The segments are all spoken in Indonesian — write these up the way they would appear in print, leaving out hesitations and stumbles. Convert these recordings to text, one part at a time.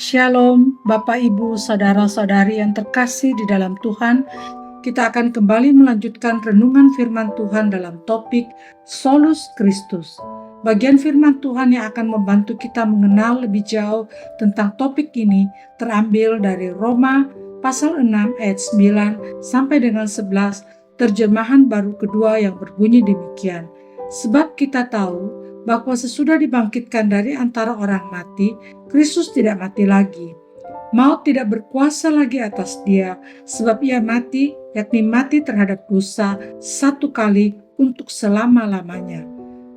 Shalom, Bapak, Ibu, Saudara-saudari yang terkasih di dalam Tuhan. Kita akan kembali melanjutkan renungan firman Tuhan dalam topik Solus Christus. Bagian firman Tuhan yang akan membantu kita mengenal lebih jauh tentang topik ini terambil dari Roma pasal 6 ayat 9 sampai dengan 11, terjemahan baru kedua yang berbunyi demikian. Sebab kita tahu bahwa sesudah dibangkitkan dari antara orang mati, Kristus tidak mati lagi. Maut tidak berkuasa lagi atas dia, sebab ia mati, yakni mati terhadap dosa satu kali untuk selama-lamanya.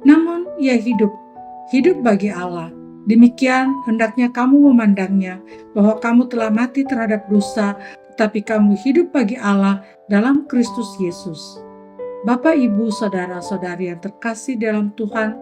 Namun ia hidup bagi Allah. Demikian hendaknya kamu memandangnya, bahwa kamu telah mati terhadap dosa, tetapi kamu hidup bagi Allah dalam Kristus Yesus. Bapak, Ibu, Saudara-saudari yang terkasih dalam Tuhan,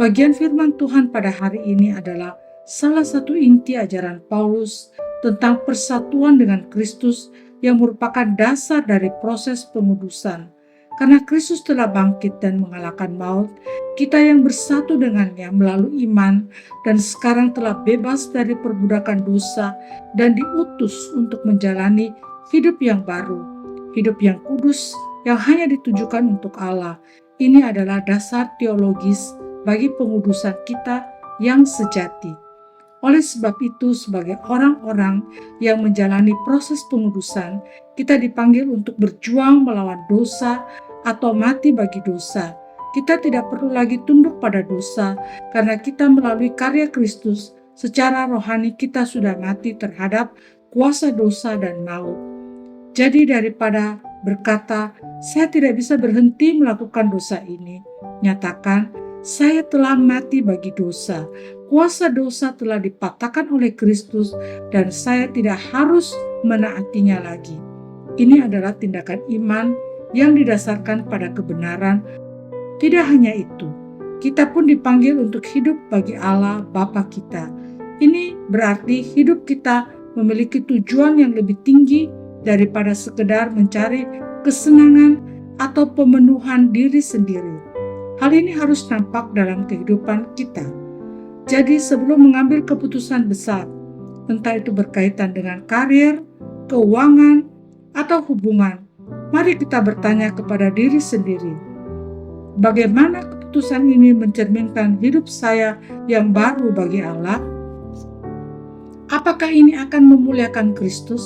bagian firman Tuhan pada hari ini adalah salah satu inti ajaran Paulus tentang persatuan dengan Kristus yang merupakan dasar dari proses pengudusan. Karena Kristus telah bangkit dan mengalahkan maut, kita yang bersatu dengannya melalui iman dan sekarang telah bebas dari perbudakan dosa dan diutus untuk menjalani hidup yang baru, hidup yang kudus yang hanya ditujukan untuk Allah. Ini adalah dasar teologis bagi pengudusan kita yang sejati. Oleh sebab itu, sebagai orang-orang yang menjalani proses pengudusan, kita dipanggil untuk berjuang melawan dosa atau mati bagi dosa. Kita tidak perlu lagi tunduk pada dosa, karena kita melalui karya Kristus, secara rohani kita sudah mati terhadap kuasa dosa dan maut. Jadi daripada berkata, saya tidak bisa berhenti melakukan dosa ini, nyatakan, saya telah mati bagi dosa. Kuasa dosa telah dipatahkan oleh Kristus dan saya tidak harus menaatinya lagi. Ini adalah tindakan iman yang didasarkan pada kebenaran. Tidak hanya itu, kita pun dipanggil untuk hidup bagi Allah Bapa kita. Ini berarti hidup kita memiliki tujuan yang lebih tinggi daripada sekedar mencari kesenangan atau pemenuhan diri sendiri. Hal ini harus nampak dalam kehidupan kita. Jadi sebelum mengambil keputusan besar, entah itu berkaitan dengan karir, keuangan, atau hubungan, mari kita bertanya kepada diri sendiri, bagaimana keputusan ini mencerminkan hidup saya yang baru bagi Allah? Apakah ini akan memuliakan Kristus?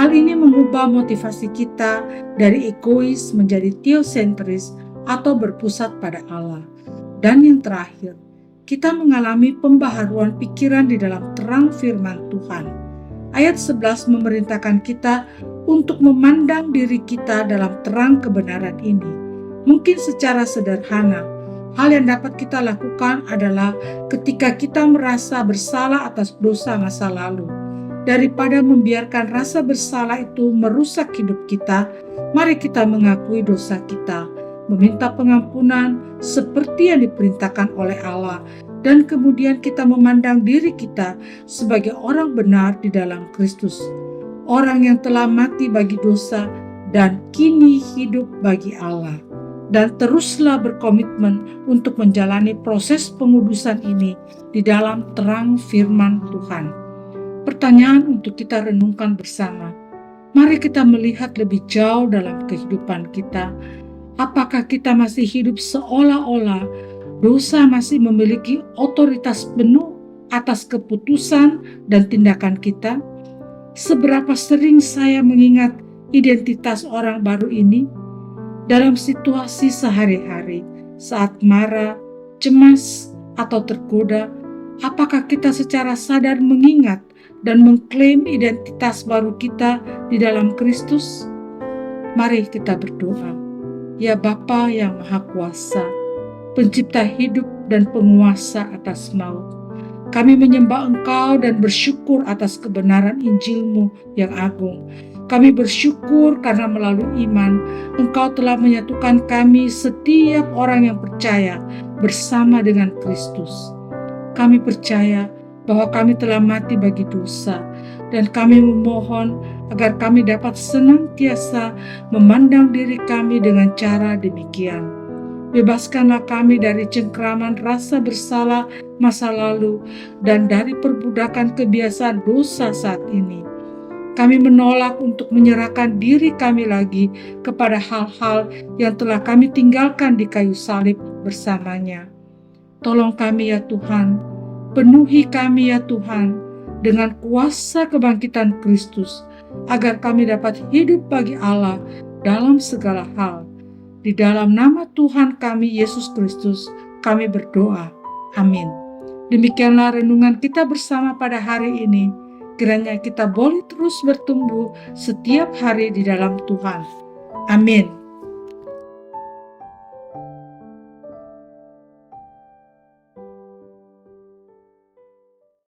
Hal ini mengubah motivasi kita dari egois menjadi teosentris atau berpusat pada Allah. Dan yang terakhir, kita mengalami pembaharuan pikiran di dalam terang firman Tuhan. Ayat 11 memerintahkan kita untuk memandang diri kita dalam terang kebenaran ini. Mungkin secara sederhana, hal yang dapat kita lakukan adalah ketika kita merasa bersalah atas dosa masa lalu. Daripada membiarkan rasa bersalah itu merusak hidup kita, mari kita mengakui dosa kita, meminta pengampunan seperti yang diperintahkan oleh Allah, dan kemudian kita memandang diri kita sebagai orang benar di dalam Kristus, orang yang telah mati bagi dosa dan kini hidup bagi Allah. Dan teruslah berkomitmen untuk menjalani proses pengudusan ini di dalam terang firman Tuhan. Pertanyaan untuk kita renungkan bersama. Mari kita melihat lebih jauh dalam kehidupan kita. Apakah kita masih hidup seolah-olah dosa masih memiliki otoritas penuh atas keputusan dan tindakan kita? Seberapa sering saya mengingat identitas orang baru ini dalam situasi sehari-hari, saat marah, cemas, atau tergoda? Apakah kita secara sadar mengingat dan mengklaim identitas baru kita di dalam Kristus? Mari kita berdoa. Ya Bapa yang Maha Kuasa, Pencipta hidup dan penguasa atas maut, kami menyembah Engkau dan bersyukur atas kebenaran Injil-Mu yang agung. Kami bersyukur karena melalui iman, Engkau telah menyatukan kami setiap orang yang percaya bersama dengan Kristus. Kami percaya bahwa kami telah mati bagi dosa, dan kami memohon agar kami dapat senantiasa memandang diri kami dengan cara demikian. Bebaskanlah kami dari cengkraman rasa bersalah masa lalu dan dari perbudakan kebiasaan dosa saat ini. Kami menolak untuk menyerahkan diri kami lagi kepada hal-hal yang telah kami tinggalkan di kayu salib bersamanya. Tolong kami ya Tuhan, penuhi kami ya Tuhan dengan kuasa kebangkitan Kristus, agar kami dapat hidup bagi Allah dalam segala hal. Di dalam nama Tuhan kami Yesus Kristus, kami berdoa. Amin. Demikianlah renungan kita bersama pada hari ini. Kiranya kita boleh terus bertumbuh setiap hari di dalam Tuhan. Amin.